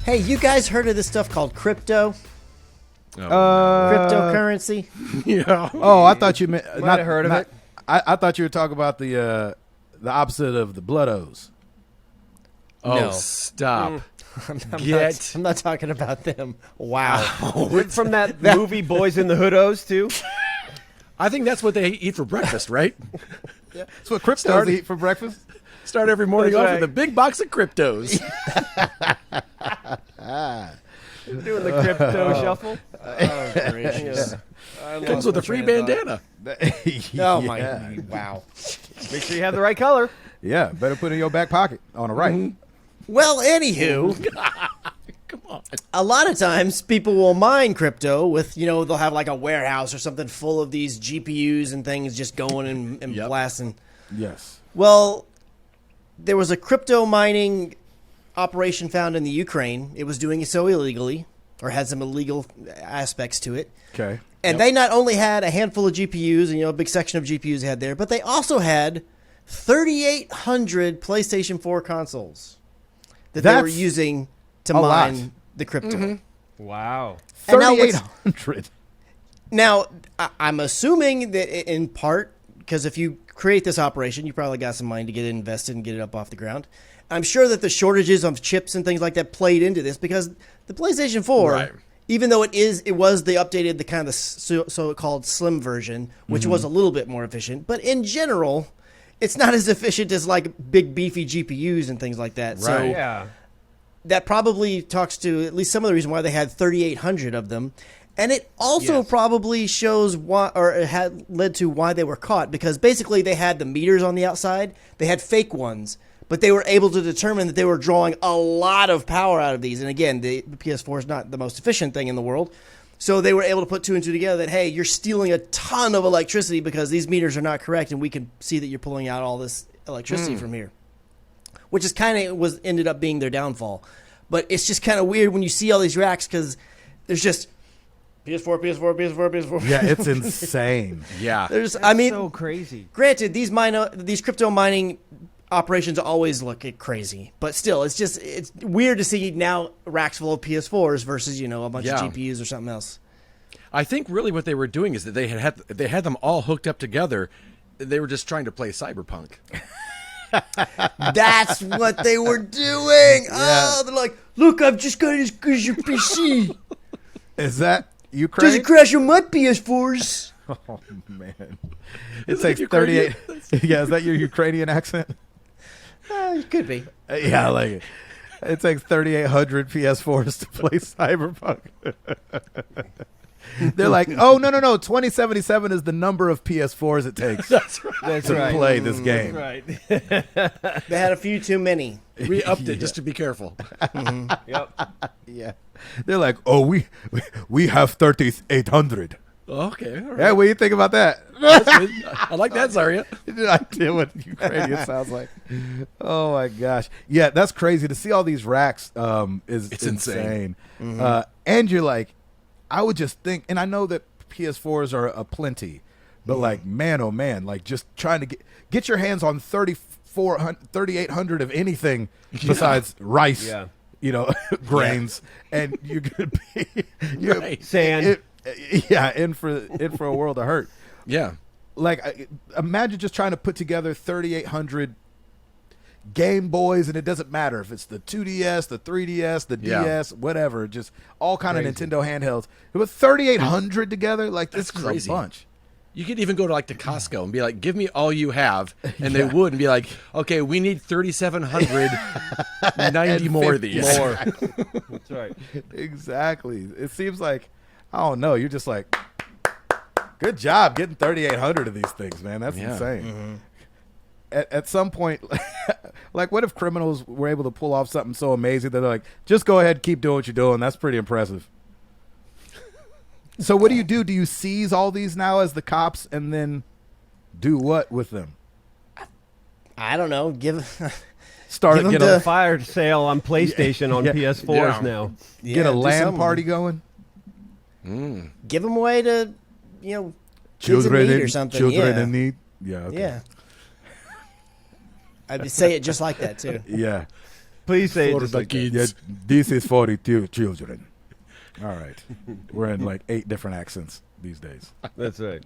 Hey, you guys heard of this stuff called crypto? Cryptocurrency? Yeah. Oh, I thought you meant Might have heard of it. I thought you were talking about the opposite of the blood O's. Oh, No. stop. I'm not talking about them. Wow. From that movie Boys in the Hoodos, too? I think that's what they eat for breakfast, right? That's what cryptos Started- eat for breakfast. Start every morning That's off right. with a big box of cryptos. Doing the crypto shuffle. Oh, gracious. Comes with a free bandana. Oh, my. Wow. Make sure you have the right color. Yeah, better put it in your back pocket on the right. Well, anywho, Come on. a lot of times people will mine crypto with, they'll have like a warehouse or something full of these GPUs and things just going and Yep. blasting. Yes. Well, there was a crypto mining operation found in the Ukraine. It was doing so illegally, or had some illegal aspects to it. Okay. And they not only had a handful of GPUs, and a big section of GPUs they had there, but they also had 3,800 PlayStation 4 consoles that they were That's using to a lot. mine the crypto. Wow. And now what's- 3,800. Now, I'm assuming that in part, because if you create this operation, you probably got some money to get it invested and get it up off the ground. I'm sure that the shortages of chips and things like that played into this, because the PlayStation 4, Right. even though it was the updated, the kind of the so-called slim version, which was a little bit more efficient, but in general, it's not as efficient as like big beefy GPUs and things like that. So Right. Yeah. that probably talks to at least some of the reason why they had 3,800 of them. And it also Yes. probably shows why, or it had led to why they were caught, because basically they had the meters on the outside, they had fake ones, but they were able to determine that they were drawing a lot of power out of these. And again, the PS4 is not the most efficient thing in the world. So they were able to put two and two together that, hey, you're stealing a ton of electricity because these meters are not correct, and we can see that you're pulling out all this electricity from here. Which is kind of ended up being their downfall. But it's just kind of weird when you see all these racks, because there's just PS4, PS4, PS4, PS4. Yeah, it's insane. Yeah. There's, So crazy. granted, these crypto mining operations always look crazy, but still, it's weird to see now racks full of PS4s versus a bunch Yeah. of GPUs or something else. I think really what they were doing is that they had them all hooked up together. They were just trying to play Cyberpunk. That's what they were doing. Oh, they're like, look, I've just got as good as your PC. Is that Does Ukraine? it crash on my PS4s? Oh man, Is it that takes Ukrainian? 38. Yeah, is that your Ukrainian accent? It could be. Yeah, I like it. It takes 3,800 PS4s to play Cyberpunk. They're like, oh no, 2077 is the number of PS4s it takes That's right. That's to right. play this game. Right. They had a few too many. We upped it just to be careful. Yep. Yeah, they're like, oh, we have 3,800. Okay. All right. Yeah, what do you think about that? That's good. I like that, Zarya. No idea what Ukrainian sounds like. Oh my gosh, yeah, that's crazy to see all these racks. It's insane. And you're like, I would just think, and I know that PS4s are a plenty, but like, man, oh man, like just trying to get your hands on 3,800 of anything besides rice, Yeah. grains, and you're gonna be Right. Sand. in for a world of hurt. Yeah. Like, imagine just trying to put together 3,800 Game Boys, and it doesn't matter if it's the 2DS, the 3DS, the Yeah. DS, whatever, just all kind of Crazy. Nintendo handhelds. To put 3,800 together, like, this That's is crazy. a bunch. You could even go to Costco and be like, "Give me all you have," and they would, and be like, "Okay, we need 3,790 more of these." More. That's right. Exactly. It seems like, I don't know, you're just like, good job getting 3,800 of these things, man. That's Yeah. insane. At some point, like, what if criminals were able to pull off something so amazing that they're like, just go ahead, keep doing what you're doing. That's pretty impressive. So what do? Do you seize all these now as the cops, and then do what with them? I don't know. Start Give 'em get to- a Fire sale on PlayStation on Yeah. PS4s Yeah. now. get a do LAN something. party going. Give them away to, kids Children in need in or something. Children yeah. in need. Yeah. Okay. Yeah. I'd say it just like that too. Yeah. Please say it For just the like that. kids. Yeah, this is for the children. All right. We're in like 8 different accents these days. That's right.